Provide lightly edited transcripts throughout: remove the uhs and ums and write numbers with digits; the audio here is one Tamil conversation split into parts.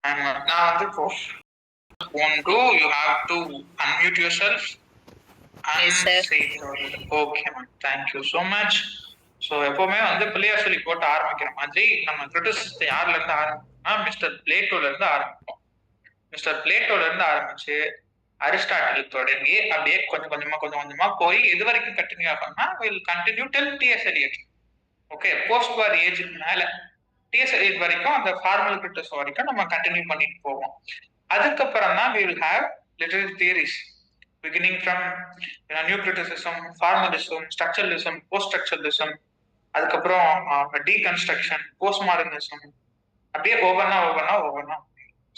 நான் வந்து இப்போ you have to unmute yourself. Yes, sir. Okay, thank you so much. So எப்பவுமே வந்து பிள்ளையார் சொல்லி போட்டு ஆரம்பிக்கிற மாதிரி நம்ம கிரிட்டிசிசத்தை யாருல இருந்து ஆரம்பிப்போம்னா மிஸ்டர் பிளேட்டோல இருந்து ஆரம்பிப்போம். மிஸ்டர் பிளேட்டோல இருந்து ஆரம்பிச்சு அரிஸ்டாட்டில் தொடங்கி அப்படியே கொஞ்சம் கொஞ்சமா போய் எது வரைக்கும் கண்டினியூ ஆகும்னா will continue till TS Eliot. Okay, post war ஏஜுக்கு மேல டிஎஸ் எலியட் வரைக்கும் அந்த ஃபார்மல் கிரிட்டிஸ் வரைக்கும் நம்ம கண்டினியூ பண்ணிட்டு போவோம். அதுக்கப்புறம் தான் we will have literary theories beginning from new criticism, formalism, structuralism, post structuralism, அதுக்கப்புறம் டீகன்ஸ்ட்ரக்ஷன், போஸ்ட் மாடர்னிசம், அப்படியே ஒவ்வொன்னா.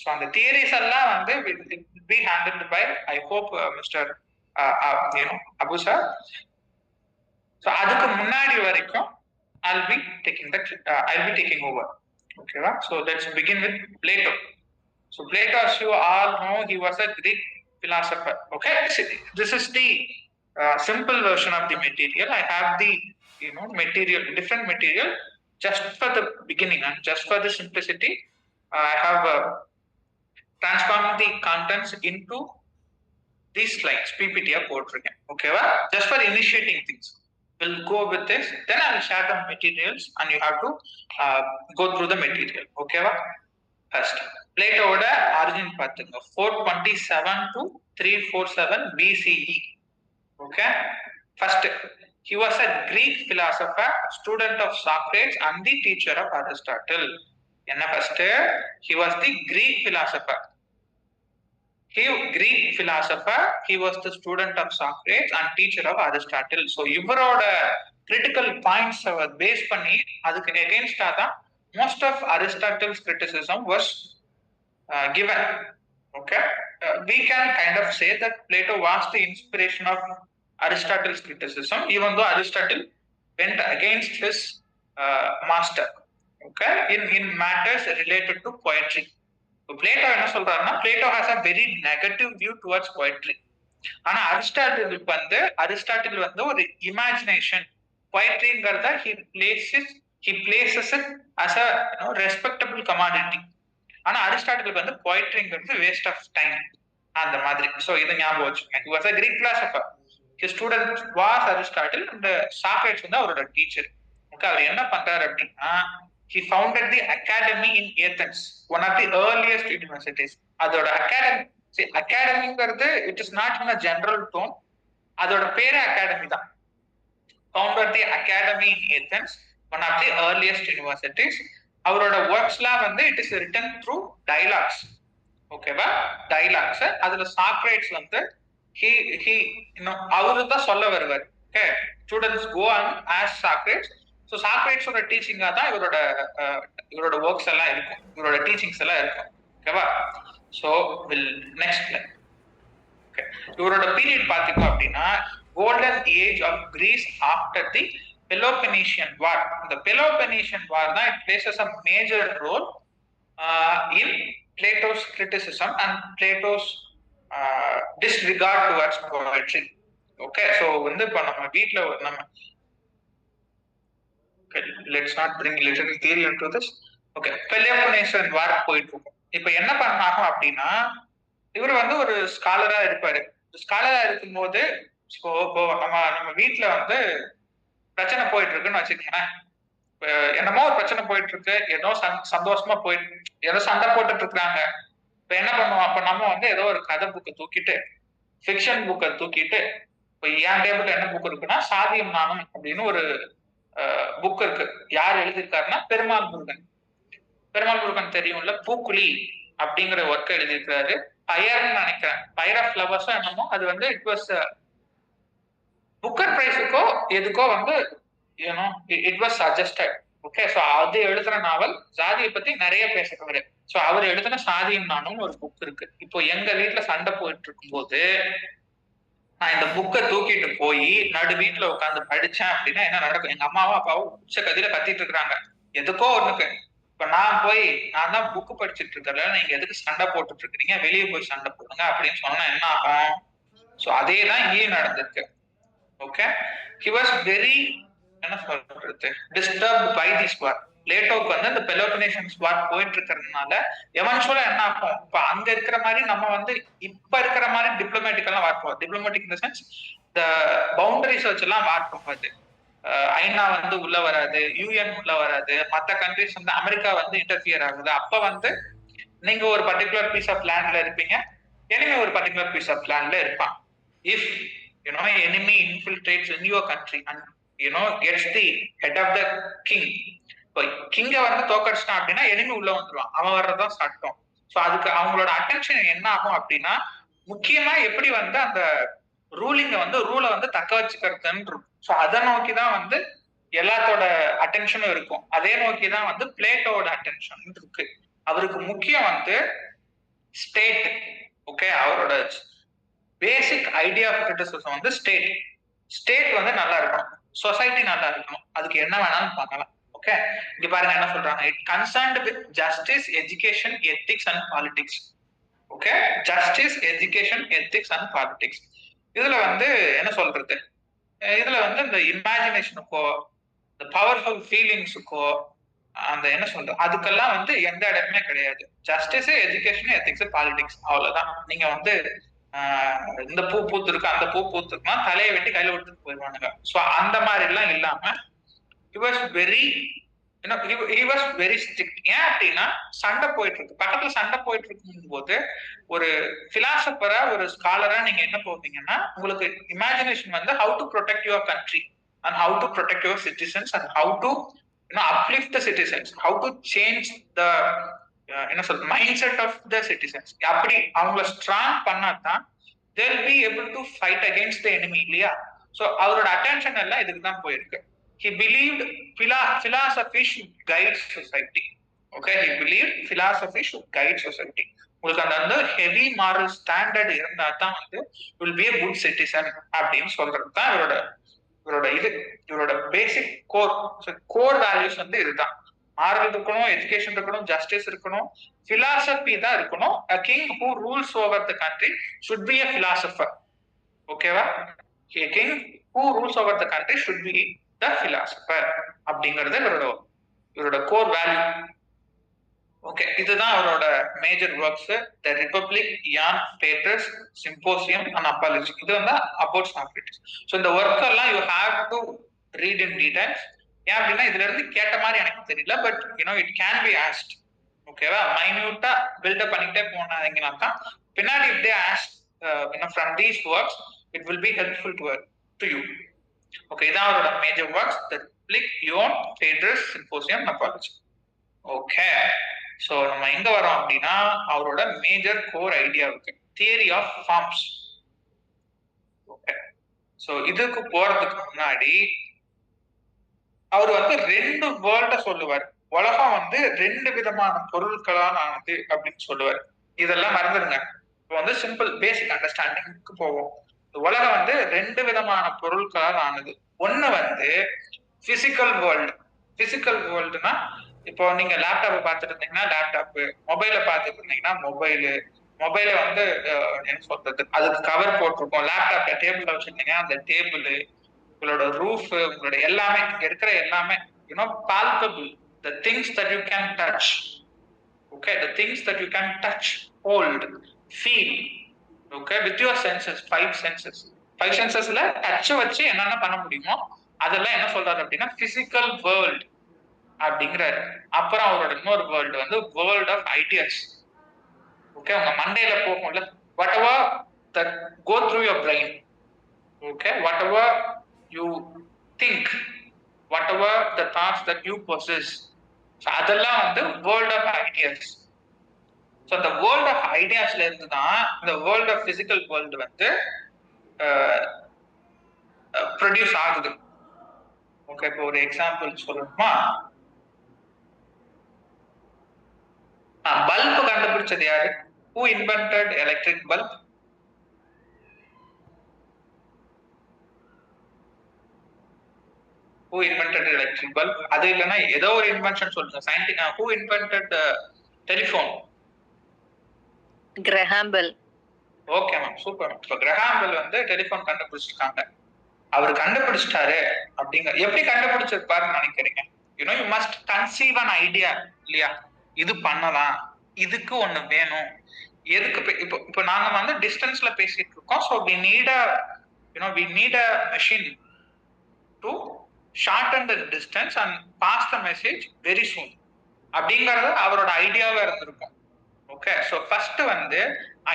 ஸோ அந்த தியரிஸ் எல்லாம் வந்து be handled by I hope Mr. Abu sir. So அதுக்கு முன்னாடி வரைக்கும் I'll be taking over. Okay, so let's begin with Plato. So Plato, as you all know, he was a Greek philosopher. Okay, this is the simple version of the material. I have the different material just for the beginning and just for the simplicity. I have transformed the contents into these slides, PPT போட்டிருக்கேன். ஓகேவா, just for initiating things. We'll go with this, then I will share the materials and you have to go through the material. ஓகேவா, first பிளேட்டோட ஆரிஜின் பார்த்துங்க. 427 to 347 BCE. Okay, first he was a Greek philosopher, student of Socrates and the teacher of Aristotle. என்ன first, he was the Greek philosopher. He was the student of Socrates and teacher of Aristotle. So இவரோட critical points பேஸ் பண்ணி அதுக்கு against தான் most of Aristotle's criticism was given. Okay, we can kind of say that Plato was the inspiration of Aristotle's criticism, even though Aristotle went against his master. Okay, in matters related to poetry. Plato என்ன சொல்றாருன்னா, Plato has a very negative view towards poetry. ஆனா அரிஸ்டாட்டில் வந்து ஒரு imagination, poetryங்கிறத he places it as a respectable commodity. ஆனா அரிஸ்டாட்டிலுக்கு வந்து poetryங்கிறது வேஸ்ட் ஆஃப் டைம் அந்த மாதிரி. ஸோ இதை ஞாபகம் வச்சுக்கோங்க. He was a Greek philosopher. His student was Aristotle and Socrates வந்து அவரோட டீச்சர். ஓகே, அவர் என்ன பண்றாரு அப்படின்னா, he founded the academy in Athens, one of the earliest universities. அதோட அகாடமிங்கிறது it is not in a general tone, அதோட பேரே அகாடமி தான். Founded the academy in Athens, one of the earliest universities. அவரோட ஒர்க்ஸ்லாம் வந்து it is written through dialogues. ஓகேவா, டைலாக்ஸ். அதுல சாக்ரேட்ஸ் வந்து அவரு தான் சொல்ல வருவார். Okay, students go and ask Socrates. So சாக்ரேட்ஸோட டீச்சிங்கா தான் இவரோட ஒர்க்ஸ் எல்லாம் இருக்கும், இவரோட டீச்சிங்ஸ் எல்லாம் இருக்கும். ஓகேவா, ஸோ நெக்ஸ்ட் ஓகே, இவரோட பீரியட் பார்த்தீங்க அப்படின்னா golden age of Greece after the Peloponnesian War. The Peloponnesian War தான் it places a major role in Plato's criticism and Plato's disregard towards poetry. Okay, so வந்து இப்போ நம்ம வீட்ல நம்ம let's not bring literary theory into this. Okay, Peloponnesian War போயிட்டு இருக்கும். இப்போ என்ன பண்ணாகும் அப்படின்னா, இவர் வந்து ஒரு ஸ்காலரா இருப்பாரு. ஸ்காலரா இருக்கும்போது நம்ம வீட்டுல வந்து பிரச்சனை போயிட்டு இருக்குன்னு வச்சுக்கோங்களேன். என்னமோ ஒரு பிரச்சனை போயிட்டு இருக்கு, ஏதோ சந்தோஷமா போயிட்டு ஏதோ சண்டை போட்டுட்டு இருக்கிறாங்க. இப்ப என்ன பண்ணுவோம், அப்ப நம்ம வந்து ஏதோ ஒரு கதை புக்கை தூக்கிட்டு, ஃபிக்ஷன் புக்கை தூக்கிட்டு, இப்ப என் டேபிள் என்ன புக் இருக்குன்னா சாதியம் நானும் அப்படின்னு ஒரு புக் இருக்கு. யார் எழுதியிருக்காருன்னா பெருமாள் முருகன் தெரியும்ல, பூக்குழி அப்படிங்கிற ஒர்க்கை எழுதியிருக்கிறாரு. பயர்னு நினைக்கிறேன், பயர் ஆஃப் ஃப்ளவர்ஸோ என்னமோ. அது வந்து இட் வாஸ் புக்கர் பிரைஸுக்கோ எதுக்கோ வந்து it was suggested. Okay, so அது எழுதுற நாவல் ஜாதியை பத்தி நிறைய பேசுறவரு. ஸோ அவர் எழுதின சாதியும் நானும் ஒரு புக் இருக்கு. இப்போ எங்க வீட்டுல சண்டை போயிட்டு இருக்கும்போது நான் இந்த புக்கை தூக்கிட்டு போய் நடு வீட்டுல உட்காந்து படிச்சேன் அப்படின்னா என்ன நடக்கும்? எங்க அம்மாவும் அப்பாவும் உச்ச கதியில கத்திட்டு இருக்கிறாங்க எதுக்கோ ஒண்ணுக்கு. இப்ப நான் தான் புக்கு படிச்சுட்டு இருக்கல, நீங்க எதுக்கு சண்டை போட்டுட்டு இருக்கிறீங்க, வெளியே போய் சண்டை போடுங்க அப்படின்னு சொன்னா என்ன ஆகும்? ஸோ அதே தான் இங்கேயும் நடந்திருக்கு. Okay, he was very disturbed by this war. பிளேட்டோக்கு வந்து இந்த பெலோபனேஷியன் வார் போயிட்டு இருக்கிறதுனால எவென்ச்சுவலா என்ன ஆகும், இப்ப அங்க இருக்கிற மாதிரி நம்ம வந்து இப்ப இருக்கிற மாதிரி டிப்ளமேட்டிக்கெல்லாம் வார் போகாது. டிப்ளமேட்டிக் இந்த சென்ஸ் இந்த பவுண்டரிஸ் வச்செல்லாம் வார் போகாது. ஐநா வந்து உள்ள வராது, யூஎன் உள்ள வராது, மத்த கண்ட்ரிஸ் வந்து அமெரிக்கா வந்து இன்டர்ஃபியர் ஆகுது. அப்ப வந்து நீங்க ஒரு பர்டிகுலர் பீஸ் ஆஃப் லேண்ட்ல இருப்பீங்க, enemy ஒரு பர்டிகுலர் பீஸ் ஆஃப் லேண்ட்ல இருப்பான். If enemy infiltrates in your country and gets the head of the king, இப்போ கிங்க வந்து தோக்கடிச்சிட்டான் அப்படின்னா enemy உள்ள வந்துருவான், அவன் வர்றதான் சட்டம். ஸோ அதுக்கு அவங்களோட அட்டென்ஷன் என்ன ஆகும் அப்படின்னா, முக்கியமா எப்படி வந்து அந்த ரூலை வந்து தக்க வச்சுக்கிறதுன்னு இருக்கும். ஸோ அதை நோக்கிதான் வந்து எல்லாத்தோட அட்டென்ஷனும் இருக்கும். அதே நோக்கிதான் வந்து பிளேட்டோட அட்டென்ஷன் இருக்கு. அவருக்கு முக்கியம் வந்து ஸ்டேட். ஓகே, அவரோட பேசிக் ஐடியா ஆஃப் கிரிட்டிசிசம் வந்து ஸ்டேட் வந்து நல்லா இருக்கணும், சொசைட்டி நல்லா இருக்கணும், அதுக்கு என்ன வேணாலும் பார்க்கலாம். ஓகே, இங்க பாருங்க என்ன சொல்றாங்க, it concerned with justice, education, ethics and politics. Okay, justice, education, ethics and politics. இதுல வந்து என்ன சொல்றது, இதுல வந்து இந்த இமேஜினேஷனுக்கோ இந்த பவர்ஃபுல் ஃபீலிங்ஸுக்கோ அந்த என்ன சொல்றது அதுக்கெல்லாம் வந்து எந்த இடமே கிடையாது. ஜஸ்டிஸ், எஜுகேஷன், எத்திக்ஸ், பாலிடிக்ஸ், அவ்வளவுதான். நீங்க வந்து இந்த பூ பூத்துருக்கு அந்த பூ பூத்துருக்குன்னா தலையை வெட்டி கையில விட்டுட்டு போயிடுவானுங்க. ஸோ அந்த மாதிரி எல்லாம் இல்லாம he was very strict. ஏன் அப்படின்னா சண்டை போயிட்டு இருக்கு, பக்கத்துல சண்டை போயிட்டு இருக்கும் போது ஒரு பிலாசபரா ஒரு ஸ்காலரா நீங்க என்ன போவீங்கன்னா, உங்களுக்கு இமேஜினேஷன் வந்து how to protect your country and how to protect your citizens and how to uplift the citizens, how to change the என்ன சொல்றது mind set of the citizens. அப்படி அவங்கள ஸ்ட்ராங் பண்ணாதான் they will be able to fight against the enemy, இல்லையா? ஸோ அவரோட அட்டென்ஷன் எல்லாம் இதுக்கு தான் போயிருக்கு. He believed philosophy should guide society. Okay, he believed philosophy should guide society. உங்களுக்கு அந்த வந்து ஹெவி மாரல் ஸ்டாண்டர்ட் இருந்தா தான் வந்து will be a good citizen அப்படின்னு சொல்றது தான் இவரோட பேசிக் கோர் வேல்யூஸ் வந்து இதுதான். மாரல் இருக்கணும், எஜுகேஷன் இருக்கணும், ஜஸ்டிஸ் இருக்கணும், பிலாசபி தான் இருக்கணும். A king who rules over the country should be a philosopher. ஓகேவா? A king who rules over the country should be the philosopher அப்படிங்கிறது இவரோட கோர் வேல்யூ. ஓகே, இதுதான் அவரோட மேஜர் ஒர்க்ஸ். த ரிபப்ளிக், யான் பேட்ரஸ், சிம்போசியம் அண்ட் அப்பாலஜி. இது வந்து அபவுட் சாக்ரட்டிஸ். ஸோ இந்த ஒர்க் எல்லாம் you have to read in details. ஏன் அப்படின்னா இதுல இருந்து கேட்ட மாதிரி எனக்கு தெரியல, but it can be asked. ஓகேவா? மைன்யூட்டா பில்டப் பண்ணிட்டே போனாங்கன்னா தான் பின்னாடி இப்படி asked from these works it will be helpful to you. Okay, இதான் அவரோட மேஜர் ஒர்க்ஸ், த ரிபப்ளிக், யான், பேட்ரஸ், சிம்போசியம், அப்பாலஜி. ஓகே, ஸோ நம்ம எங்க வரோம் அப்படின்னா அவரோட major core ஐடியாவுக்கு theory of forms. Okay, so இதுக்கு போறதுக்கு முன்னாடி அவர் வந்து 2 வேர்ல்ட சொல்லுவார். உலகம் வந்து 2 விதமான பொருட்களால் ஆனது அப்படின்னு சொல்லுவார். இதெல்லாம் மறந்துடுங்க. இப்போ வந்து சிம்பிள் பேசிக் அண்டர்ஸ்டாண்டிங்க்கு போவோம். உலகம் வந்து 2 விதமான பொருட்களால் ஆனது. ஒண்ணு வந்து பிசிக்கல் வேர்ல்டு. பிசிக்கல் வேர்ல்டுனா இப்போ நீங்க லேப்டாப்பை பார்த்துட்டு இருந்தீங்கன்னா லேப்டாப், மொபைலை பார்த்துட்டு இருந்தீங்கன்னா மொபைல வந்து என்ன சொல்றது அதுக்கு கவர் போட்டிருக்கோம். லேப்டாப்ல டேபிள்ல வச்சிருந்தீங்கன்னா அந்த டேபிள், உங்களோட ரூஃப், உங்களோட எல்லாமே இங்க இருக்கிற எல்லாமே palpable, the things that you can touch. Okay, the things that you can touch, hold, feel. Okay, with your senses, 5 senses. 5 sensesல touch வச்சு என்னென்ன பண்ண முடியுமோ அதெல்லாம் என்ன சொல்றாரு அப்படின்னா பிசிக்கல் வேர்ல்ட் அப்படிங்கிறாரு. அப்புறம் அவரோட இன்னொரு வேர்ல்டு வந்து வேர்ல்ட் ஆஃப் ஐடியாஸ். ஓகே, உங்க மண்டையில போகும்ல, whatever that go through your brain. Okay, whatever you think, whatever the thoughts that you possess, so அதெல்லாம் வந்து world of ideas. so the world of ideas ல இருந்து தான் இந்த world of physical world வந்து ப்ரொடியூஸ் ஆகுது. ஓகே, இப்போ ஒரு எக்ஸாம்பிள் சொல்லணுமா, பல்பு கண்டுபிடிச்சது யாரு? who invented electric bulb? who invented electric bulb? அது இல்லைன்னா ஏதோ ஒரு இன்வென்ஷன் சொல்லுங்க. Scientific who invented telephone? Graham bell. Okay ma'am, super ma'am. இப்போ கிரஹாம் பெல் வந்து டெலிஃபோன் கண்டுபிடிச்சிருக்காங்க. அவர் கண்டுபிடிச்சிட்டாரு அப்படிங்க எப்படி கண்டுபிடிச்சிருப்பாருன்னு நினைக்கிறீங்க? You must conceive an idea இல்லையா? இது பண்ணலாம், இதுக்கு ஒண்ணு வேணும். எதுக்கு இப்போ இப்போ நாங்க வந்து டிஸ்டன்ஸ்ல பேசிட்டு இருக்கோம். So we need a we need a machine to shorten the distance and pass the message very soon அப்படிங்கறது அவரோட ஐடியாவா இருந்திருக்கும். ஓகே, ஸோ ஃபர்ஸ்ட் வந்து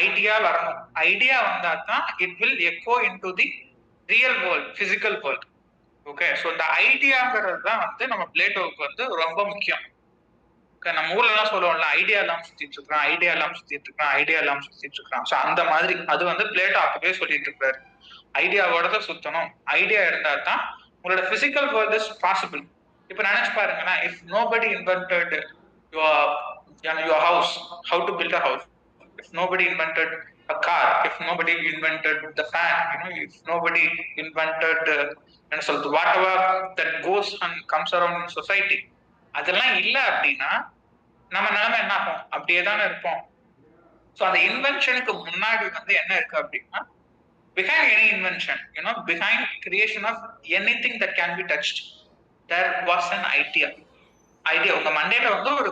ஐடியா வரணும். ஐடியா வந்தா தான் it will echo into the real world, physical world. Okay, so இந்த ஐடியாங்கிறது தான் வந்து நம்ம பிளேட்டோவுக்கு வந்து ரொம்ப முக்கியம். நம்ம ஊர்ல எல்லாம் சொல்லுவோம்ல, ஐடியா எல்லாம் சுத்திட்டு இருக்கிறான், ஐடியா எல்லாம் சுத்திட்டு இருக்கான், ஐடியா எல்லாம் சுத்திட்டு இருக்கான். ஸோ அந்த மாதிரி அது வந்து பிளேட்டோ அப்பவே சொல்லிட்டு இருக்காரு. ஐடியாவோட தான் சுத்தணும். ஐடியா இருந்தா தான் உங்களோட பிசிக்கல் வேர்ல்ட் இஸ் பாசிபிள். இப்ப நினைச்சு பாருங்கன்னா, if nobody invented your house, how to build a house, if nobody invented a car, if nobody invented the fan, if nobody invented whatever that goes and comes around in society, அதெல்லாம் இல்ல அப்படின்னா நம்ம நிலைமை என்ன ஆகும்? அப்படியே தானே இருப்போம். ஸோ அந்த இன்வென்ஷனுக்கு முன்னாடி வந்து என்ன இருக்கு அப்படின்னா, behind any invention, behind creation of anything that can be touched, there was an idea. உங்க மண்டையில வந்து ஒரு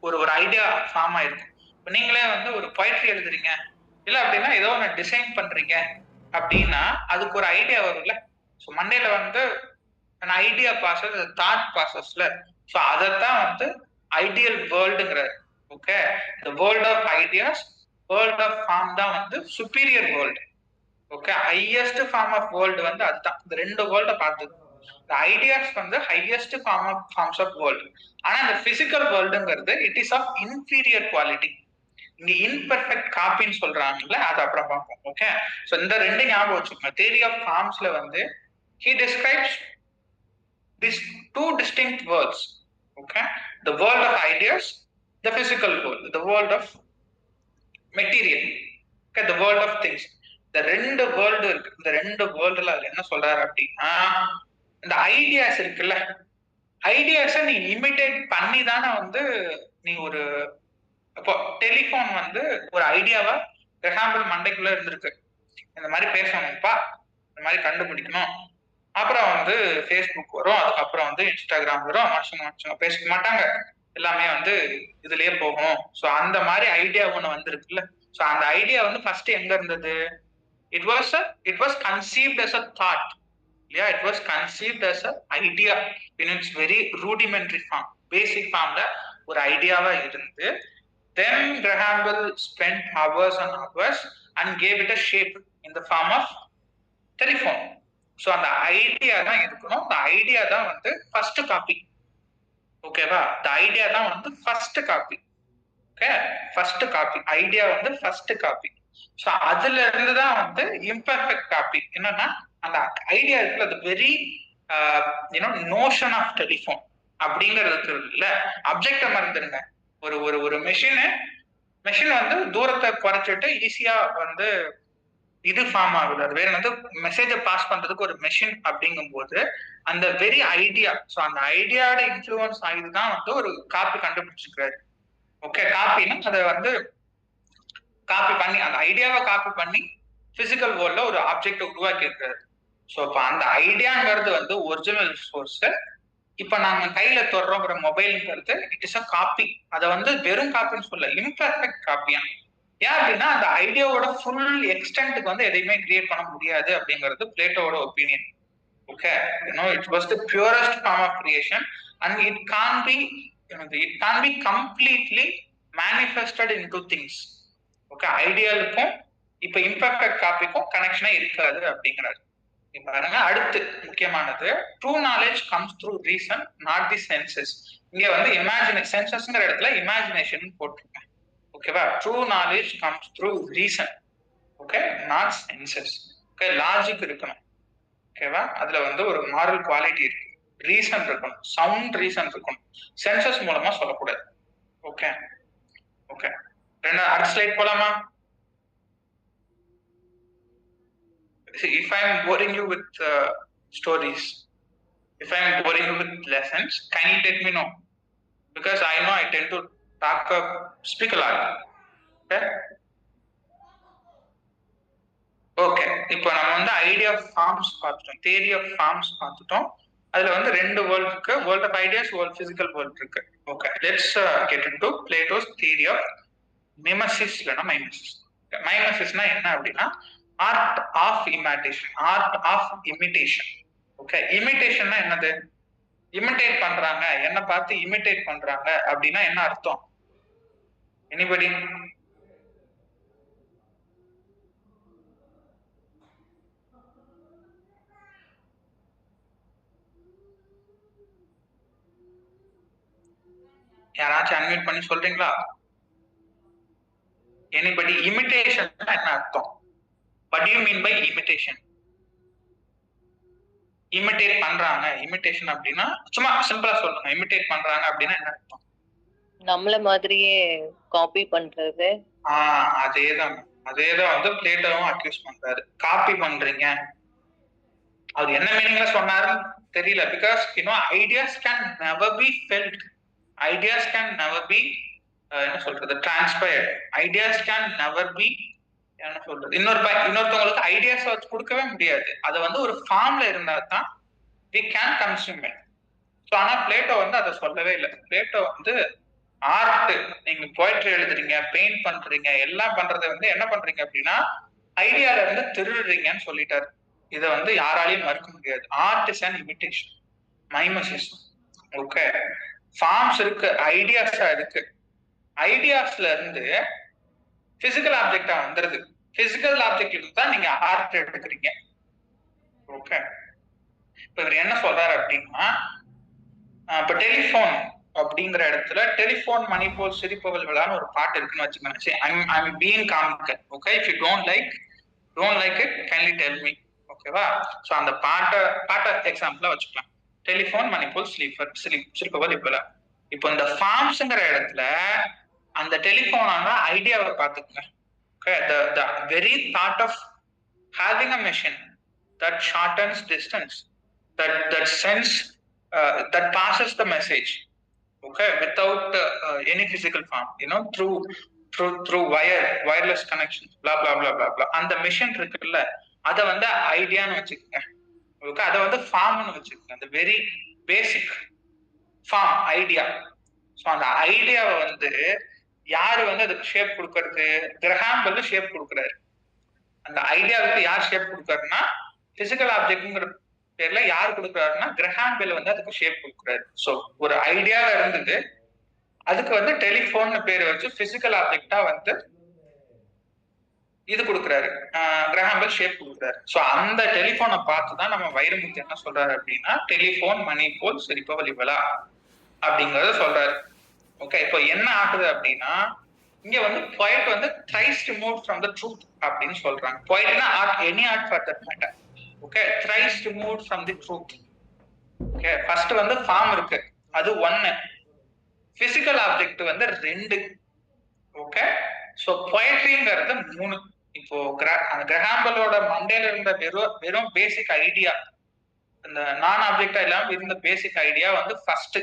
ஒரு ஒரு ஐடியா ஃபார்ம் ஆயிருக்கும். இப்போ நீங்களே வந்து ஒரு பொயட்ரி எழுதுறீங்க, இல்ல அப்படின்னா ஏதோ ஒன்று டிசைன் பண்றீங்க அப்படின்னா அதுக்கு ஒரு ஐடியா வரும்ல. ஸோ மண்டையில வந்து an ஐடியா ப்ராசஸ், தாட் ப்ராசஸ்ல. ஸோ அதைத்தான் வந்து ஐடியல் வேர்ல்டுங்கிறார். ஓகே, இந்த world of ideas, world of form தான் வந்து superior world. Okay, highest form of world வந்து அதுதான். இந்த ரெண்டு வேர்ல்ட பார்த்தது. இந்த ஐடியாஸ் வந்து ஹையஸ்ட் ஃபார்ம்ஸ் ஆஃப் வேர்ல்டு. ஆனா இந்த பிசிக்கல் வேர்ல்டுங்கிறது it is of inferior quality. இங்க இன்பெர்ஃபெக்ட் காப்பின்னு சொல்றாங்கல்ல, அது அப்புறம் பார்ப்போம். ஓகே, ஸோ இந்த ரெண்டு ஞாபகம் வச்சுக்கோங்க. தியரி ஆஃப் ஃபார்ம்ஸ்ல வந்து he describes these two distinct worlds. Okay, the world of ideas, the physical world, the world of material, okay, the world of things. இந்த ரெண்டு வேர்ல்டு இருக்கு. இந்த ரெண்டு வேர்ல்டுல என்ன சொல்றாரு அப்படின்னா, இந்த ஐடியாஸ் இருக்குல்ல, ஐடியாஸை நீ இமிட்டேட் பண்ணி தானே வந்து நீ ஒரு இப்போ டெலிஃபோன் வந்து ஒரு ஐடியாவா எக்ஸாம்பிள் மண்டைக்குள்ள இருந்திருக்கு. இந்த மாதிரி பேசணும்ப்பா, இந்த மாதிரி கண்டுபிடிக்கணும். அப்புறம் வந்து ஃபேஸ்புக் வரும், அதுக்கப்புறம் வந்து இன்ஸ்டாகிராம் வரும். மனுஷங்க பேசிக்க மாட்டாங்க, எல்லாமே வந்து இதுலயே போகும். ஸோ அந்த மாதிரி ஐடியா ஒன்று வந்துருக்குல்ல. ஸோ அந்த ஐடியா வந்து ஃபர்ஸ்ட் எங்க இருந்தது? it was conceived as a thought. Yeah, it was conceived as a idea in its very rudimentary form, basic formல ஒரு ஐடியாவா இருந்து, then Graham Bell spent hours and hours and gave it a shape in the form of telephone. So அந்த ஐடியா தான் இருக்கணும். அந்த ஐடியா தான் வந்து ஃபர்ஸ்ட் காப்பி. ஓகேவா? இந்த ஐடியா தான் வந்து first copy. Okay, first copy idea வந்து ஃபர்ஸ்ட் காப்பி. ஸோ அதுல இருந்து தான் வந்து இம்பர்ஃபெக்ட் காப்பி. என்னன்னா அந்த ஐடியா இருக்குல்ல, அது வெரி நோஷன் ஆஃப் டெலிஃபோன் அப்படிங்கிறதுக்கு இல்ல, அப்ஜெக்ட மறந்துடுங்க. ஒரு ஒரு ஒரு மெஷின் வந்து தூரத்தை குறைச்சிட்டு ஈஸியா வந்து இது ஃபார்ம் ஆகுது. அது வேற வந்து மெசேஜை பாஸ் பண்றதுக்கு ஒரு மெஷின் அப்படிங்கும் போது அந்த வெரி ஐடியா, ஸோ அந்த ஐடியாவோட இன்ஃபுளுன்ஸ் ஆகிதுதான் வந்து ஒரு காப்பி கண்டுபிடிச்சிருக்காரு. ஓகே, காப்பின்னா அதை வந்து காப்பி பண்ணி, அந்த ஐடியாவை காப்பி பண்ணி பிசிக்கல் வேர்ல்ட்ல ஒரு ஆப்ஜெக்ட் உருவாக்கி இருக்காரு. ஸோ இப்போ அந்த ஐடியாங்கிறது வந்து ஒரிஜினல் சோர்ஸ். இப்ப நாங்க கையில தொடர்ற மொபைல்ங்கிறது இட் இஸ் அ காப்பி. அதை வந்து வெறும் காப்பின்னு சொல்ல, இம்பர்ஃபெக்ட் காப்பியா. ஏன் அப்படின்னா அந்த ஐடியாவோட ஃபுல் எக்ஸ்டென்ட்டுக்கு வந்து எதையுமே கிரியேட் பண்ண முடியாது அப்படிங்கிறது பிளேட்டோட opinion. Okay, it was the purest form of creation and it can be completely manifested into things. Okay, ஐடியாலுக்கும் இப்ப இம்பர்ஃபெக்ட் காப்பிக்கும் கனெக்ஷனே இருக்காது அப்படிங்கிறாரு. பாருங்க, அடுத்து முக்கியமானது, true knowledge comes through reason, not the senses. இங்க வந்து சென்சஸ்ங்கிற இடத்துல இமேஜினேஷன் போட்டிருக்கேன். ஓகேவா? True knowledge comes through reason, okay, not senses. Okay, logic இருக்கணும். ஓகேவா? அதுல வந்து ஒரு மாரல் குவாலிட்டி இருக்கு, ரீசன் இருக்கணும், சவுண்ட் ரீசன் இருக்கணும். சென்சஸ் மூலமா சொல்லக்கூடாது. ஓகே ஓகே, அடுத்த ஸ்லைட் போலாமா? If I am boring you with stories, if I am boring you with lessons, can you let me know? Because I know I tend to speak a lot. Okay? Okay, இப்போ நம்ம வந்து ஐடியா ஆஃப் ஃபார்ம்ஸ் பார்த்துட்டோம், தியரி ஆஃப் ஃபார்ம்ஸ் பார்த்துட்டோம். அதுல வந்து ரெண்டு வேர்ல்ட் இருக்கு, world of ideas, world physical world இருக்கு. Okay, let's get into Plato's theory of mimesis இல்லைன்னா மைமசிஸ். மைமசிஸ்னா என்ன அப்படின்னா art of imitation, art of imitation. Okay, இமிட்டேஷன்னா என்னது? இமிட்டேட் பண்றாங்க, என்ன பார்த்து இமிட்டேட் பண்றாங்க அப்படின்னா என்ன அர்த்தம்? எனிபடி? யாராச்சும் அன்மியூட் பண்ணி சொல்றீங்களா? எனிபடி? இமிட்டேஷன் என்ன அர்த்தம்? What do you mean by imitation? Imitate பண்றாங்க, இமிட்டேஷன் அப்படின்னா சும்மா சிம்பிளா சொல்லுங்க. இமிட்டேட் பண்றாங்க அப்படின்னா என்ன அர்த்தம்? நம்மள மாதிரியே காப்பி பண்றது. அதேதான், அதேதான் வந்து பிளேட்டோவும் அக்யூஸ் பண்றாரு. காப்பி பண்றீங்க, அது என்ன மீனிங்ல சொன்னாருன்னு தெரியல. Because ideas can never be felt, ideas can never be என்ன சொல்றது டிரான்ஸ்பயர்ட், ஐடியாஸ் கேன் நெவர் பி என்ன சொல்றது இன்னொருத்தவங்களுக்கு ஐடியாஸ் வச்சு கொடுக்கவே முடியாது. அது வந்து ஒரு ஃபார்ம்ல இருந்தா தான் we can consume it. So ஆனா பிளேட்டோ வந்து அதை சொல்லவே இல்லை. பிளேட்டோ வந்து ஆர்ட், நீங்க போய்ட்ரி எழுதுறீங்க, பெயிண்ட் பண்றீங்க, எல்லாம் பண்றதை வந்து என்ன பண்றீங்க அப்படின்னா ஐடியால இருந்து திருடுறீங்கன்னு சொல்லிட்டாரு. இதை வந்து யாராலையும் மறுக்க முடியாது. Art is an imitation, mimesis. Okay, forms இருக்கு, ஐடியாஸா இருக்கு, ஐடியாஸ்ல இருந்து பிசிக்கல் ஆப்ஜெக்டா வந்துருது, பிசிக்கல் ஆப்ஜெக்ட் தான் நீங்க ஆர்ட் எடுக்கிறீங்க. ஓகே, இப்ப இவர் என்ன சொல்றாரு அப்படின்னா இப்ப டெலிபோன் அப்படிங்கிற இடத்துல டெலிபோன் மணி போல் சிரிப்பவள் விழான்னு ஒரு பாட்டு இருக்குன்னு வச்சுக்கோங்க. Okay, if you don't like it kindly tell me. ஓகேவா? ஸோ அந்த பாட்டை எக்ஸாம்பிளா வச்சுக்கலாம். டெலிபோன் மணி போல் சிரிப்பவள் இவ்வளவு. இப்போ இந்த ஃபார்ம்ஸ்ங்கிற இடத்துல அந்த டெலிபோனான ஐடியாவை பார்த்துக்கோங்க. Okay, the very thought of having a machine that shortens distance, that sends, that passes the message, okay, without any physical form, through wireless connections, blah blah blah blah blah. அந்த மெஷின் இருக்குல்ல, அதை வந்து ஐடியான்னு வச்சுக்கோங்க. ஓகே, அதை வந்து ஃபார்ம்னு வச்சுக்கோங்க. அந்த very basic form idea. So அந்த ஐடியாவை வந்து யாரு வந்து அதுக்கு ஷேப் கொடுக்கறது? கிரஹாம் பெல் ஷேப் கொடுக்குறாரு. அந்த ஐடியாவுக்கு யார் ஷேப் கொடுக்கறாருன்னா பிசிக்கல் ஆப்ஜெக்ட்ங்கிற பேர்ல யார் கொடுக்குறாருன்னா கிரஹாம் பெல் வந்து அதுக்கு ஷேப் கொடுக்குறாரு. ஸோ ஒரு ஐடியாவா இருந்தது, அதுக்கு வந்து டெலிபோன் பேர் வச்சு பிசிக்கல் ஆப்ஜெக்டா வந்து இது கொடுக்குறாரு, கிரஹாம் பெல் ஷேப் கொடுக்குறாரு. ஸோ அந்த டெலிபோனை பார்த்துதான் நம்ம வைரமுத்து என்ன சொல்றாரு அப்படின்னா டெலிபோன் மணி போல் சிரிப்பவள் இவளா அப்படிங்கறத சொல்றாரு. ஓகே, இப்போ என்ன ஆகுது அப்படின்னா இங்க வந்து poet வந்து thrice removed from the truth அப்படின்னு சொல்றாங்க. poetனா art, any art for that matter. Okay, thrice removed from the truth. Okay, first வந்து ஃபார்ம் இருக்கு, அது 1, பிசிக்கல் ஆப்ஜெக்ட் வந்து 2. ஓகே, சோ poetryங்கிறது 3. இப்போ அந்த கிரஹாம் பெல்லோட மண்டையில இருந்த வெறும் பேசிக் ஐடியா, அந்த நான் ஆப்ஜெக்டா இல்லாம இருந்த பேசிக் ஐடியா வந்து ஃபர்ஸ்ட்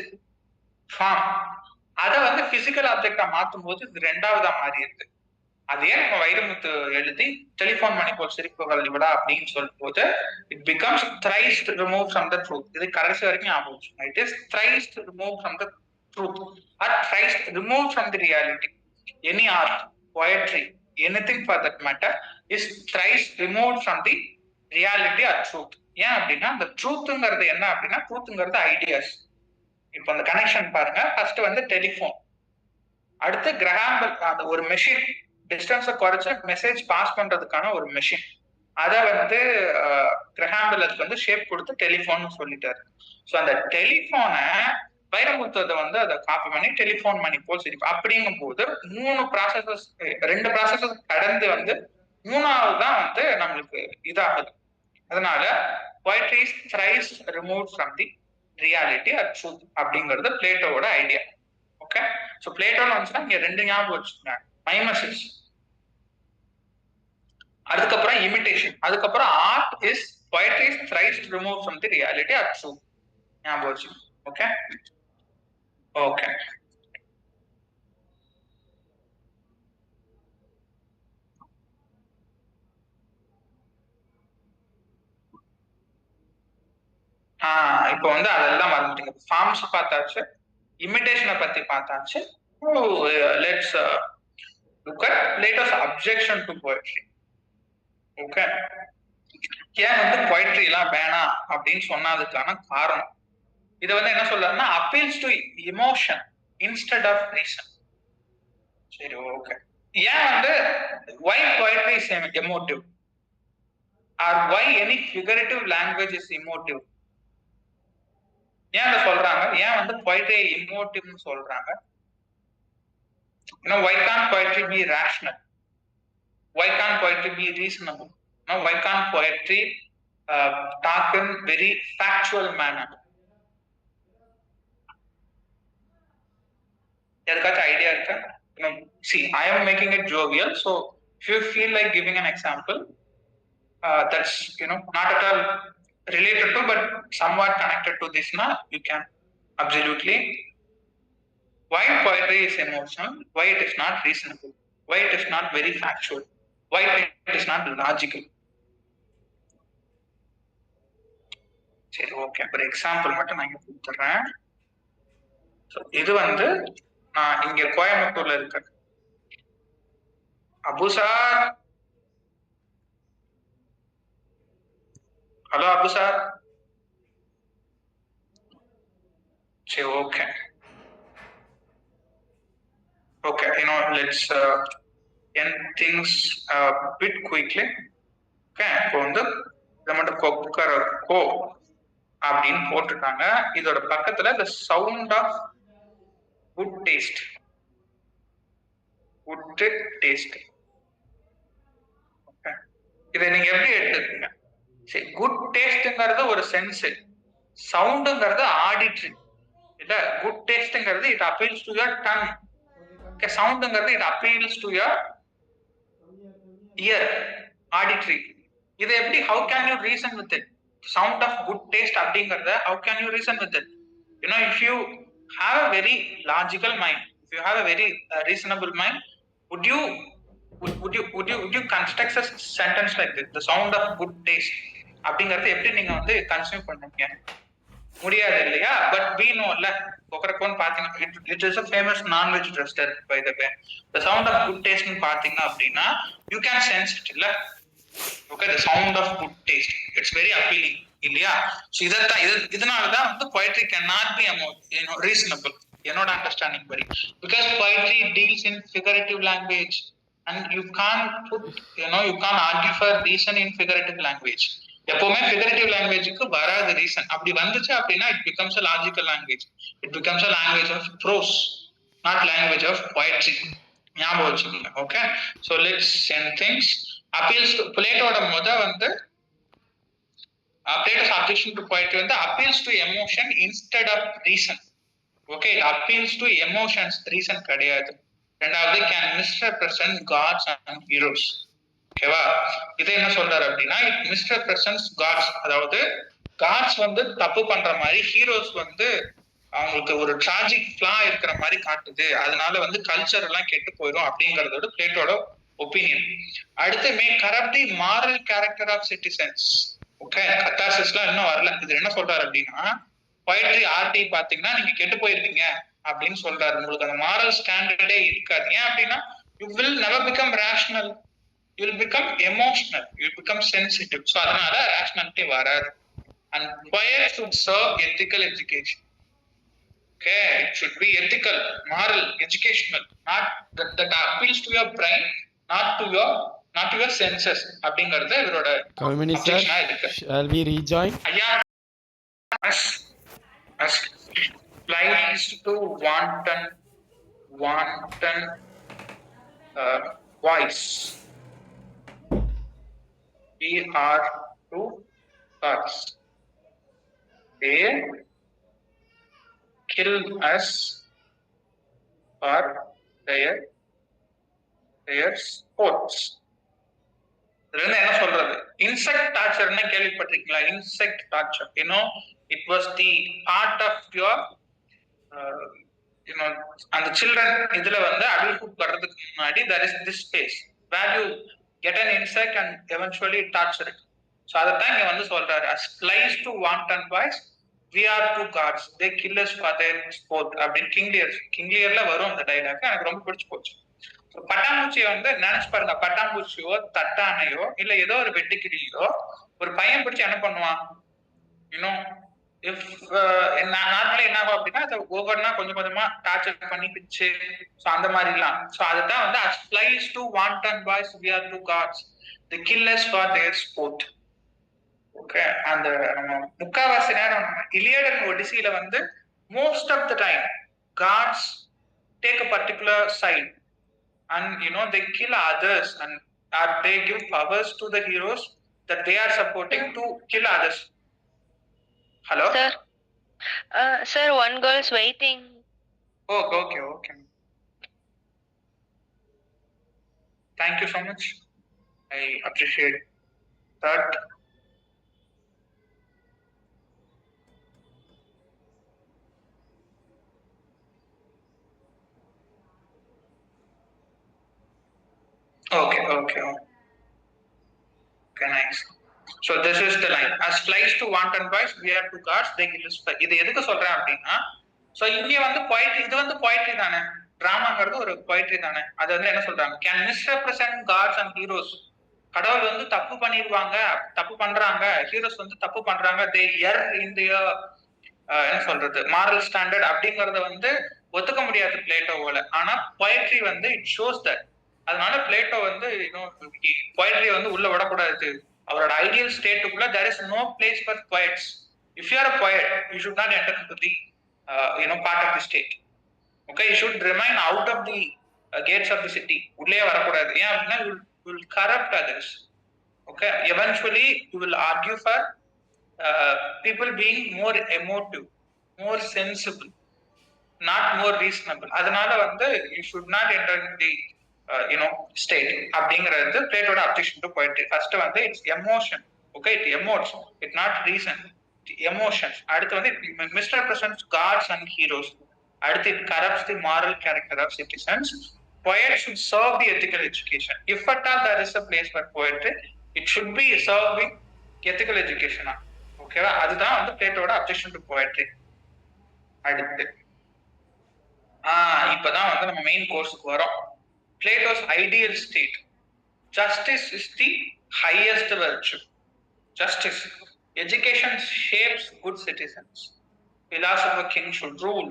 ஃபார்ம். அதை வந்து பிசிக்கல் ஆப்ஜெக்டா மாற்றும் போது இது 2வதா மாறி இருக்கு. அதே நம்ம வைரமுத்து எழுதி டெலிபோன் மணி போல் சிரிப்புகள் விடா அப்படின்னு சொல்லும் போது it becomes thrice removed from the truth. இது கடைசி வரைக்கும் ஞாபகம். It is thrice removed from the truth or thrice removed from the reality. Any art, poetry, anything for that matter is thrice removed from the reality or truth. ஏன் அப்படின்னா அந்த ட்ரூத்துங்கிறது என்ன அப்படின்னா ட்ரூத்துங்கிறது ஐடியாஸ். இப்போ அந்த கனெக்ஷன் பாருங்க. ஃபர்ஸ்ட் வந்து டெலிபோன், அடுத்து கிரஹாம் பெல், அந்த ஒரு மெஷின் டிஸ்டன்ஸை குறைச்சு மெசேஜ் பாஸ் பண்றதுக்கான ஒரு மெஷின். அதை வந்து கிரஹாம் பெல் அதுக்கு வந்து ஷேப் கொடுத்து டெலிபோன் சொல்லிட்டாரு. ஸோ அந்த டெலிபோனை வைரமுத்து வந்து அதை காப்பி பண்ணி டெலிபோன் மணி போல் சிரிப்பு அப்படிங்கும் போது 2 ப்ராசஸஸ் கடந்து வந்து 3வது தான் வந்து நம்மளுக்கு இதாகுது. அதனால poetry is thrice removed from the reality or truth அப்படிங்கிறது பிளேட்டோவோட ஐடியா. ஓகே, சோ பிளேட்டோன்னு வந்துச்சுன்னா இங்க 2 ஞாபகம் வச்சுக்கோங்க. மைமசிஸ், அதுக்கப்புறம் இமிட்டேஷன், அதுக்கப்புறம் art is poetry is thrice removed from the reality or truth. ஞாபகம் வச்சுக்கோங்க. ஓகே ஓகே இப்போ வந்து அதெல்லாம் மறந்துட்டீங்க. ஃபார்ம்ஸ் பார்த்தாச்சு, இமிடேஷனை பத்தி பார்த்தாச்சு. Let's look at Plato's objection to poetry. Okay, ஏன் வந்து போயட்ரி எல்லாம் வேணாம் அப்படின்னு சொன்னதுக்கான காரணம் இதை வந்து என்ன சொல்றாருன்னா appeals to emotion instead of reason. சரி, ஓகே. ஏன் வந்து why poetry is emotive or why any figurative language is emotive? ஏன் அதை சொல்றாங்க? ஏன் வந்து poetry emotiveன்னு சொல்றாங்க? why can't poetry be rational? Why can't poetry be reasonable? Why can't poetry talk in very factual manner? எதுக்காச்சும் ஐடியா இருக்கா? See, I am making it jovial, so if you feel like giving an example that's not at all related to but somewhat connected to this, you can absolutely. Why poetry is emotional? Why it is not reasonable? Why it is not very factual? Why it is not logical? சரி, ஓகே. ஒரு எக்ஸாம்பிள் மட்டும் நான் இங்க கொடுத்துறேன். இது வந்து நான் இங்க கோயம்புத்தூர்ல இருக்க Abu sir. Hello Abu sir. சரி, okay. Okay, let's end things a bit quickly. Okay, இப்போ வந்து இதை மட்டும் கோ அப்படின்னு போட்டுட்டாங்க. இதோட பக்கத்துல the sound of good taste. good taste. Okay, இதை நீங்க எப்படி எடுத்துக்கீங்க? சரி, குட் டேஸ்ட்ங்கிறது ஒரு சென்ஸ், சவுண்டுங்கிறது ஆடிட்ரி இல்ல. குட் டேஸ்ட்ங்கிறது it appeals to your tongue. Okay, சவுண்டுங்கிறது it appeals to your ear, auditory. இதை எப்படி how can you reason with it? Sound of good taste அப்படிங்கறத how can you reason with it? If you have a very logical mind, if you have a very reasonable mind, would you construct a sentence like this? The sound of good taste அப்படிங்கறத எப்படி நீங்க வந்து கன்சியூம் பண்ணுவீங்க? முடியாது இல்லையா? பட் we know இல்ல, கொக்கரக்கோன்னு பாத்தீங்கன்னா it is a famous non-veg restaurant by the way. The sound of good taste ன்னு பாத்தீங்கன்னா அப்படின்னா you can sense it இல்ல. Okay, the sound of good taste, it's very appealing இல்லையா? So இதனாலதான் வந்து poetry cannot be reasonable, என்னோட அண்டர்ஸ்டாண்டிங் படி. Because poetry deals in figurative language and you can't put you can't argue for reason in figurative language. எப்பவுமே figurative languageக்கு வராது ரீசன். அப்படி வந்துச்சு அப்படின்னா it becomes a logical language, it becomes a language of prose, not language of poetry. ஞாபகம் வச்சுக்கோங்க. Okay, so let's send things. appeals to பிளேட்டோட வந்து Plato's objection to poetry வந்து appeals to emotion instead of reason. Okay, it appeals to emotions, reason கிடையாது. ரெண்டாவது can misrepresent gods and heroes. ஓகேவா? இது என்ன சொல்றாரு அப்படின்னா it misrepresents gods, அதாவது gods வந்து தப்பு பண்ற மாதிரி ஹீரோஸ் வந்து அவங்களுக்கு ஒரு ட்ராஜிக் ஃபிளா இருக்கிற மாதிரி காட்டுது, அதனால வந்து கல்ச்சர் எல்லாம் கெட்டு போயிடும் அப்படிங்கறதோட பிளேட்டோட ஒப்பீனியன். அடுத்து may corrupt the moral character of citizens. Okay, கத்தாசிஸ்லாம் இன்னும் வரல. இது என்ன சொல்றாரு அப்படின்னா poetry ஆர்டி பாத்தீங்கன்னா நீங்க கெட்டு போயிருக்கீங்க அப்படின்னு சொல்றாரு. உங்களுக்கு அந்த மாரல் ஸ்டாண்டர்டே இருக்காது. ஏன் அப்படின்னா you will never become rational, you will become emotional, you will become sensitive. So அதனால rationality வராது. And poets should serve ethical education. Okay, it should be ethical, moral, educational, not that appeals to your brain, not to your senses. அப்படிங்கறது இவரோட அப்ஜெக்ஷனா இருக்கு. Shall we rejoin? ஐயா, as lies to wanton voice, we are two thoughts. They kill us for their sports. இதுல என்ன சொல்றது? இன்செக்ட் டார்ச்சர்னு கேள்விப்பட்டிருக்கீங்களா? Insect torture it was the part of your அந்த சில்ட்ரன் இதுல வந்து அடல்ட்ஹுட் வர்றதுக்கு முன்னாடி there is this space where you get an insect and eventually torture it. So அதைத்தான் இங்க வந்து சொல்றாரு as lies to wanton voice, we are two gods, they kill us for their sport அப்படின்னு கிங்லியர்ல வரும் அந்த டைலாக். எனக்கு ரொம்ப பிடிச்சு போச்சு. பட்டாம்பூச்சியை வந்து நினைச்சு பாருங்க, பட்டாம்பூச்சியோ தட்டானையோ இல்ல ஏதோ ஒரு வெட்டுக்கிளியோ ஒரு பையன் பிடிச்சி என்ன பண்ணுவான், இன்னும் இஃப் நார்மலா என்ன ஆகும் அப்படின்னா அதை ஒவ்வொன்னா கொஞ்சம் கொஞ்சமா டார்ச்சர் பண்ணி பிச்சு அந்த மாதிரிலாம். ஸோ அதுதான் வந்து applies to wanton boys, we are two gods, the killers for their sport. Okay, அந்த நம்ம முக்காவாசி நேரம் இலியட் அண்ட் ஒடிசியில வந்து most of the time gods take a particular side and they kill others and they give powers to the heroes that they are supporting to kill others. Hello sir, one girl is waiting. Okay, thank you so much, I appreciate that. Okay, nice. So this is the line. As flies to wanton boys, we are two gods, they kill us. இது எதுக்கு சொல்றேன் அப்படின்னா, சோ இங்க வந்து poetry, இது வந்து poetry தானே, டிராமாங்கிறது ஒரு poetry தானே. அது வந்து என்ன சொல்றாங்க, can misrepresent gods and heroes. கடவுள் வந்து தப்பு பண்ணிடுவாங்க, தப்பு பண்றாங்க, ஹீரோஸ் வந்து தப்பு பண்றாங்க, they err in their என்ன சொல்றது மாரல் ஸ்டாண்டர்ட் அப்படிங்கறத வந்து ஒத்துக்க முடியாது பிளேட்டோவால. ஆனா poetry வந்து இட் ஷோஸ் தட். அதனால பிளேட்டோ வந்து போயட்ரி வந்து உள்ள விடக்கூடாது. அவரோட ideal ஸ்டேட்டுக்குள்ள there is no place for poets. If you are a poet, you should not enter into the part of the state. Okay, you should remain out of the gates of the city. உள்ளே வரக்கூடாது. ஏன் அப்படின்னா you will corrupt others. Okay, eventually you will argue for people being more emotive, more sensible, not more reasonable. அதனால வந்து you should not enter the state அப்படிங்கிறது பிளேட்டோட அப்ஜெக்ஷன் டு போயிட்ரி. ஃபர்ஸ்ட் வந்து it's emotion. Okay, it emotes, it not reason, emotions. அடுத்து வந்து it misrepresents gods and heroes. அடுத்து it corrupts the moral character of citizens. Poets should serve the ethical education. If at all there is a place for poetry, it should be serving ethical education. ஓகேவா, அதுதான் வந்து பிளேட்டோட அப்ஜெக்ஷன் டு போயட்ரி. அடுத்து இப்பதான் வந்து நம்ம மெயின் கோர்ஸுக்கு வரோம். Plato's ideal state. Justice is the highest virtue. Justice. Education shapes good citizens. Philosopher king should rule.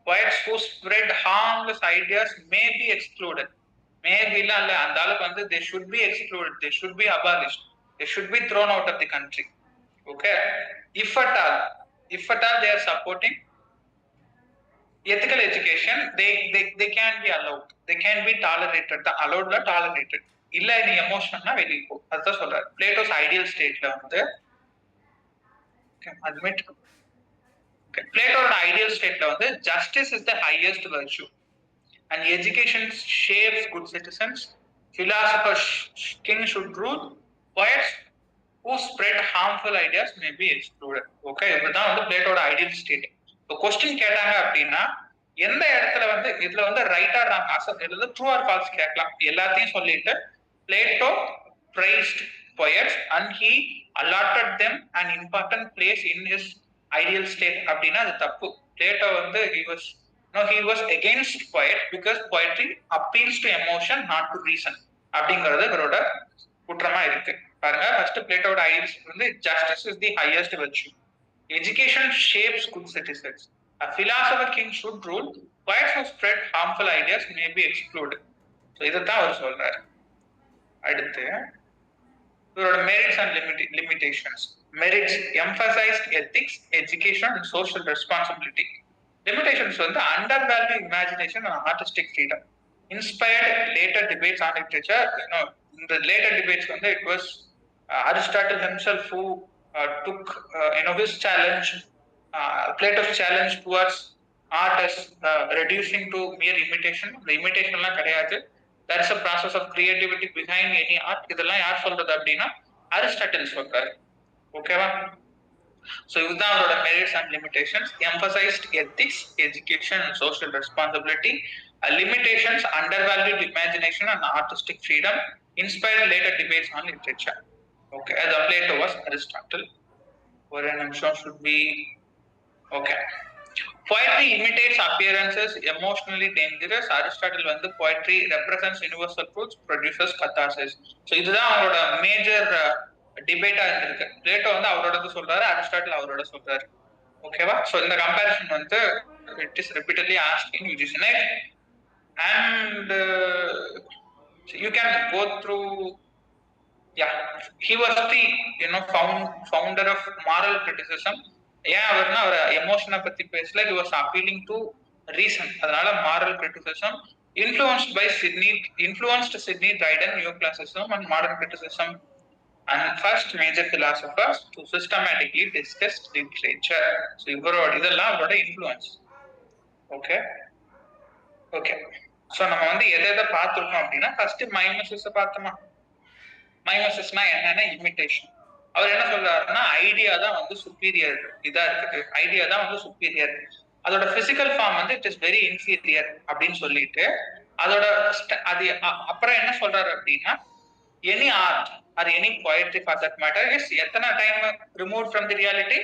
Poets who spread harmless ideas may be excluded. Maybe and all they should be excluded. They should be abolished. They should be thrown out of the country. Okay. If at all they are supporting ethical education, they can be allowed, they can be tolerated. The allowed la tolerated illa ni emotion na வெளிய போ. அதுதான் சொல்றாரு பிளேட்டோஸ் ஐடியல் ஸ்டேட்ல வந்து. admit பிளேட்டோட ஐடியல் ஸ்டேட்ல வந்து justice is the highest virtue and education shapes good citizens. Philosopher king should rule. Poets who spread harmful ideas may be excluded. Okay, இதுதான் வந்து பிளேட்டோட ஐடியல் ஸ்டேட். கொஸ்டின் கேட்டாங்க அப்படின்னா எந்த இடத்துல வந்து இதுல வந்து ரைட்டா ராங் ட்ரூ ஆர் ஃபால்ஸ் கேட்கலாம். எல்லாத்தையும் சொல்லிட்டு Plato priced poets and he allotted them an important place in his ideal state அப்படின்னா அது தப்பு. பிளேட்டோ வந்து he was against poet because poetry appeals to emotion, not to reason அப்படிங்கிறது இவரோட குற்றமா இருக்கு. பாருங்க, ஃபர்ஸ்ட் பிளேட்டோட ஐடியல் வந்து justice is the highest virtue. Education shapes good citizens. A philosopher king should rule. Poets who spread harmful ideas may be excluded. So இதைத்தான் அவர் சொல்றாரு. அடுத்து இவரோட merits and limitations. Merits emphasized ethics, education and social responsibility. Limitations வந்து undervalue imagination and artistic freedom. Inspired later debates on literature. In the later debates வந்து it was Aristotle himself who took his challenge, Plato's challenge towards art as reducing to mere imitation. The imitation எல்லாம் கிடையாது. There is a process of creativity behind any art. இதெல்லாம் யார் சொல்றது அப்படின்னா அரிஸ்டாட்டில் சொல்றாரு. ஓகேவா? So இதுதான் அவரோட merits and limitations. Emphasized ethics, education and social responsibility. Limitations, undervalued imagination and artistic freedom. Inspired later debates on literature. Okay, as Plato was Aristotle. ஒரு நிமிஷம் should be okay. Poetry imitates appearances, emotionally dangerous. Aristotle வந்து poetry represents universal truths, produces catharsis. So இதுதான் அவரோட மேஜர் டிபேட்டா இருந்திருக்கு. பிளேட்டோ வந்து அவரோடது சொல்றாரு, அரிஸ்டாட்டில் அவரோட சொல்றாரு. ஓகேவா? ஸோ இந்த கம்பேரிசன் வந்து it is repeatedly ask in UGC NET and you can go through. Yeah, he was the founder of moral criticism. ஏன் அவர்னா அவர் எமோஷனை பத்தி பேசல, he was appealing to reason. அதனால moral criticism influenced Sidney Dryden, neoclassicism and modern criticism, and first major philosophers to systematically discuss literature. So இவரோட இதெல்லாம் அவரோட இன்ஃப்ளூயன்ஸ். Okay okay. ஸோ நம்ம வந்து எதை பார்த்துருக்கோம் அப்படின்னா, ஃபர்ஸ்ட் மைமசிஸை பார்த்தோமா. மைமசிஸ்னா என்னன்னா இமிட்டேஷன். அவர் என்ன சொல்றாருன்னா, ஐடியா தான் வந்து சுப்பீரியர் இதா இருக்குது, ஐடியா தான் வந்து சுப்பீரியர், அதோட பிசிக்கல் ஃபார்ம் வந்து இட் இஸ் வெரி இன்ஃபீரியர் அப்படின்னு சொல்லிட்டு அதோட அது அப்புறம் என்ன சொல்றாரு அப்படின்னா, any art or any poetry for that matter is எத்தனை time remove from the reality,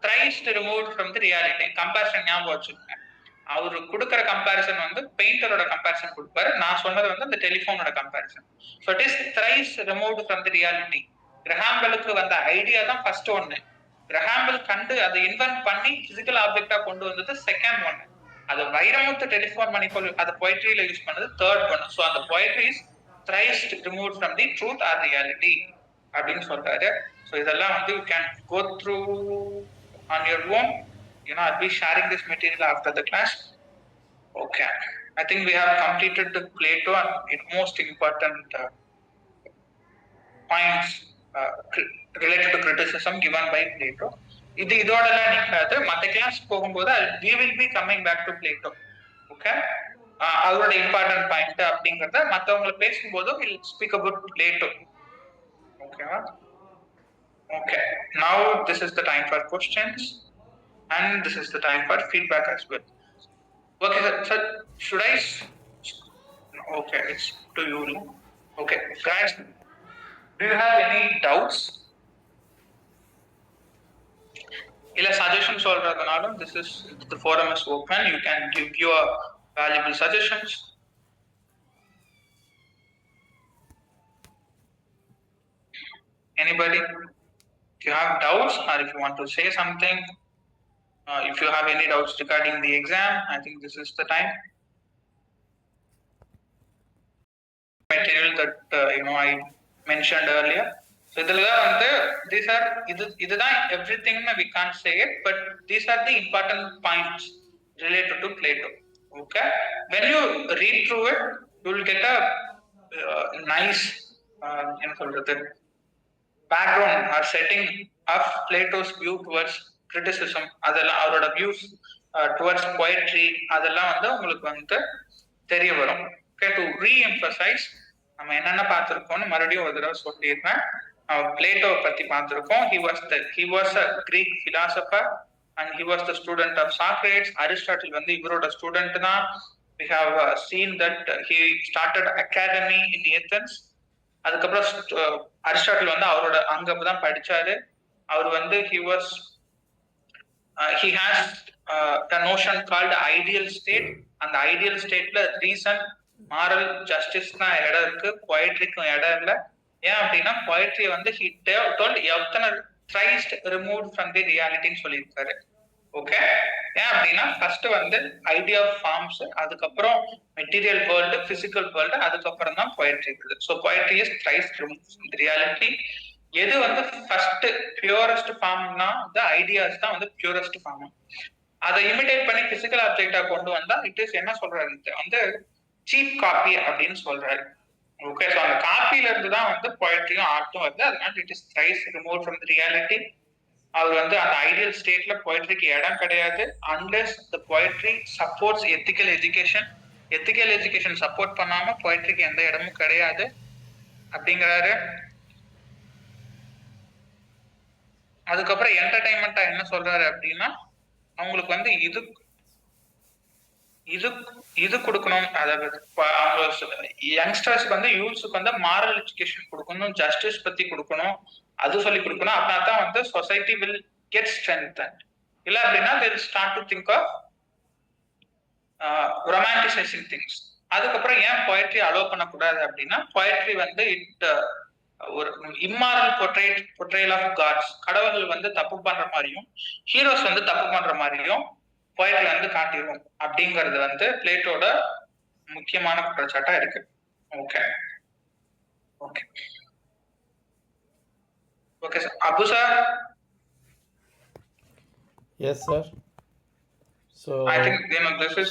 thrice remove from the reality. Comparison ஞாபகம் வச்சுக்கோங்க. அவரு கொடுக்குற கம்பேரிசன் வந்து பெயிண்டரோட கம்பேரிசன் கொடுப்பாரு, நான் சொன்னது வந்து இந்த டெலிஃபோனோட comparison. So it is thrice removed from the reality. கிரஹாம்பெலுக்கு வந்த ஐடியா தான் ஃபர்ஸ்ட் ஒன்னு, கிரஹாம்பெல் கண்டு அதை இன்வென்ட் பண்ணி பிசிக்கல் ஆப்ஜெக்டா கொண்டு வந்தது செகண்ட் ஒன்னு, அது வைரமுத்து டெலிஃபோன் மணிப்போல் அது பொய்ட்ரியில யூஸ் பண்ணது தேர்ட் ஒன்னு. ஸோ அந்த poetry is thrice removed from the truth or reality அப்படின்னு சொல்றாரு. ஸோ இதெல்லாம் வந்து you can go through on your own. I'll be sharing this material after the class. Okay, I think we have completed the Plato and most important points related to criticism given by Plato. இதோடலாம் நீக்காது, மற்ற கிளாஸ் போகும்போது we will be coming back to Plato. Okay, அவரோட இம்பார்ட்டன்ட் பாயிண்ட் அப்படிங்கறத மற்றவங்களை பேசும்போது we'll speak about Plato. Okay, okay, now this is the time for questions. And this is the time for feedback as well. Okay, sir, should I? Okay, it's to you. Okay, guys, do you have any doubts? Illa suggestions solradhanalum, this is the forum is open. You can give your valuable suggestions. Anybody? If you have doubts or if you want to say something. If you have any doubts regarding the exam, I think this is the time. Material that I mentioned earlier. So these are everything we can't say it, but these are the important points related to Plato. Okay, when you read through it, you will get a nice background or setting of Plato's view towards criticism, அதெல்லாம் அவரோட வியூஸ் டுவர்ட்ஸ் போயட்ரி, அதெல்லாம் வந்து உங்களுக்கு வந்து தெரிய வரும். ஓகே, டு ரீஎம்பசைஸ் நம்ம என்னென்ன பார்த்துருக்கோம்னு மறுபடியும் ஒரு தடவை சொல்லிடுறேன். பிளேட்டோவை பத்தி பார்த்துருக்கோம். he was a Greek philosopher and he was the student of Socrates. Aristotle வந்து இவரோட ஸ்டூடெண்ட் தான். we have seen that he started academy in Athens. அதுக்கப்புறம் அரிஸ்டாட்டில் வந்து அவரோட அங்கதான் படிச்சாரு. அவர் வந்து he has a notion called ideal state. அந்த ஐடியல் ஸ்டேட்ல ரீசன், மாரல், ஜஸ்டிஸ்னா இடம் இருக்கு, போயட்ரிக்கும் இடம் இல்லை. ஏன் அப்படின்னா போயட்ரி வந்து he told எத்தனை thrice removed from the realityன்னு சொல்லியிருக்காரு. ஓகே, ஏன் அப்படின்னா ஃபர்ஸ்ட் வந்து ஐடியா ஆஃப் ஃபார்ம்ஸ், அதுக்கப்புறம் மெட்டீரியல் வேர்ல்டு, பிசிக்கல் வேர்ல்டு, அதுக்கப்புறம் தான் போயட்ரி இருக்குது. So poetry is thrice removed from the reality. எது வந்து ஃபர்ஸ்ட் பியூரஸ்ட் ஃபார்ம்னா இந்த ஐடியாஸ் தான் வந்து பியூரஸ்ட் ஃபார்ம். அதை இமிடேட் பண்ணி பிசிக்கல் ஆப்ஜெக்டா கொண்டு வந்தா இட் இஸ் என்ன சொல்றாரு வந்து சீப் காப்பி அப்படின்னு சொல்றாரு. ஓகே, ஸோ அந்த காப்பில இருந்து தான் வந்து போயட்ரியும் ஆர்ட்டும் வருது. அதனால it is thrice remove from the reality. அவர் வந்து அந்த ஐடியல் ஸ்டேட்ல போயட்ரிக்கு இடம் கிடையாது unless the poetry supports ethical education. Ethical education support பண்ணாம போயட்ரிக்கு எந்த இடமும் கிடையாது அப்படிங்கிறாரு. அதுக்கப்புறம் என்டர்டைன்மெண்டா என்ன சொல்றாரு அப்படின்னா, அவங்களுக்கு வந்து இது கொடுக்கணும், அதாவது யங்ஸ்டர்ஸ்க்கு வந்து யூத்ஸுக்கு வந்து மாரல் எஜுகேஷன் கொடுக்கணும், ஜஸ்டிஸ் பத்தி கொடுக்கணும், அது சொல்லி கொடுக்கணும். அப்படின்னா தான் வந்து சொசைட்டி வில் கெட் ஸ்ட்ரென்தன்ட். இல்ல அப்படின்னா they will start to think of romanticising things. அதுக்கப்புறம் ஏன் poetry அலோவ் பண்ணக்கூடாது அப்படின்னா poetry வந்து ஒரு இம்மாரல் பொட்ரேல் ஆஃப் காட்ஸ், கடவுள்கள் வந்து தப்பு பண்ற மாதிரியும் ஹீரோஸ் வந்து தப்பு பண்ற மாதிரியும் poetry வந்து காட்டிடும் அப்படிங்கிறது வந்து பிளேட்டோட முக்கியமான குற்றச்சாட்டா இருக்கு. Okay okay okay sir. Abu sir. Yes, sir. So I think this is